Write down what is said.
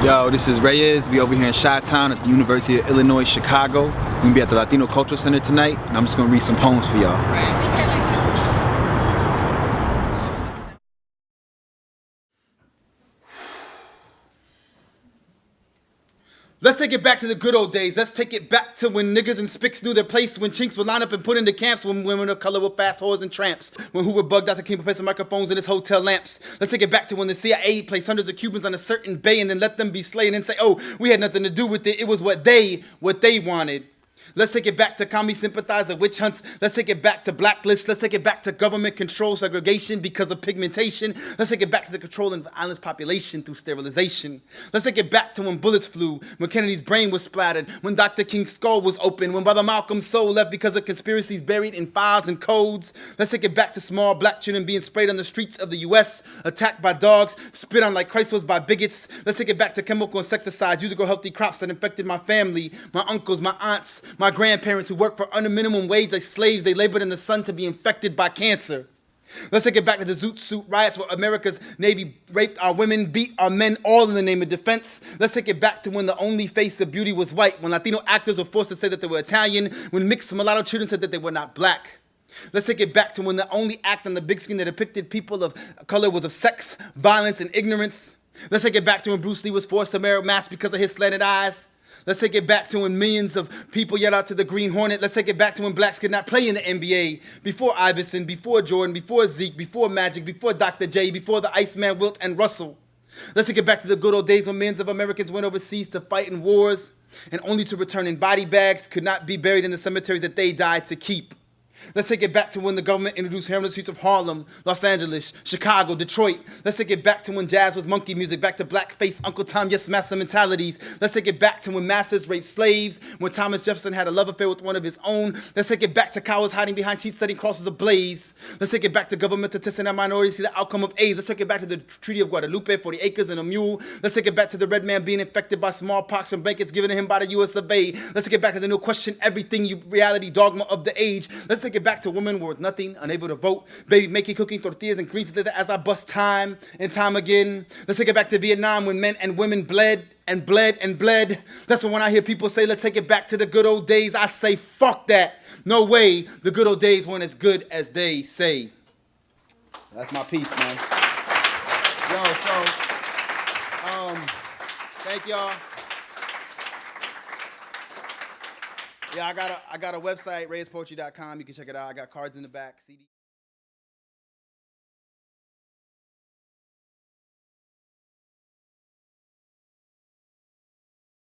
Yo, this is Reyes. We over here in Chi-Town at the University of Illinois, Chicago. We're gonna be at the Latino Cultural Center tonight, and I'm just gonna read some poems for y'all. Let's take it back to the good old days. Let's take it back to when niggas and spics knew their place, when chinks would line up and put into camps, when women of color were fast whores and tramps, when who were bugged out to keep replacing microphones in his hotel lamps. Let's take it back to when the CIA placed hundreds of Cubans on a certain bay and then let them be slain and say, oh, we had nothing to do with it. It was what they wanted. Let's take it back to commie sympathizer witch hunts. Let's take it back to blacklists. Let's take it back to government control segregation because of pigmentation. Let's take it back to the controlling of the island's population through sterilization. Let's take it back to when bullets flew, when Kennedy's brain was splattered, when Dr. King's skull was open, when Brother Malcolm's soul left because of conspiracies buried in files and codes. Let's take it back to small black children being sprayed on the streets of the US, attacked by dogs, spit on like Christ was by bigots. Let's take it back to chemical insecticides used to grow healthy crops that infected my family, my uncles, my aunts, my grandparents who worked for under minimum wage like slaves. They labored in the sun to be infected by cancer. Let's take it back to the Zoot Suit riots where America's Navy raped our women, beat our men, all in the name of defense. Let's take it back to when the only face of beauty was white, when Latino actors were forced to say that they were Italian, when mixed mulatto children said that they were not black. Let's take it back to when the only act on the big screen that depicted people of color was of sex, violence, and ignorance. Let's take it back to when Bruce Lee was forced to wear a mask because of his slanted eyes. Let's take it back to when millions of people yelled out to the Green Hornet. Let's take it back to when blacks could not play in the NBA. Before Iverson, before Jordan, before Zeke, before Magic, before Dr. J, before the Iceman, Wilt, and Russell. Let's take it back to the good old days when millions of Americans went overseas to fight in wars and only to return in body bags, could not be buried in the cemeteries that they died to keep. Let's take it back to when the government introduced heroin on the streets of Harlem, Los Angeles, Chicago, Detroit. Let's take it back to when jazz was monkey music, back to blackface, Uncle Tom, yes, massa mentalities. Let's take it back to when masters raped slaves, when Thomas Jefferson had a love affair with one of his own. Let's take it back to cowards hiding behind sheets setting crosses ablaze. Let's take it back to government to testing our minorities, see the outcome of AIDS. Let's take it back to the Treaty of Guadalupe, 40 acres and a mule. Let's take it back to the red man being infected by smallpox from blankets given to him by the US of A. Let's take it back to the no question everything reality dogma of the age. Let's take it back to women worth nothing, unable to vote, baby making, cooking tortillas and grease as I bust time and time again. Let's take it back to Vietnam when men and women bled and bled and bled. That's when I hear people say, let's take it back to the good old days, I say, fuck that. No way, the good old days weren't as good as they say. That's my piece, man. Yo, thank y'all. Yeah, I got a website, reyespoetry.com. You can check it out. I got cards in the back, CD.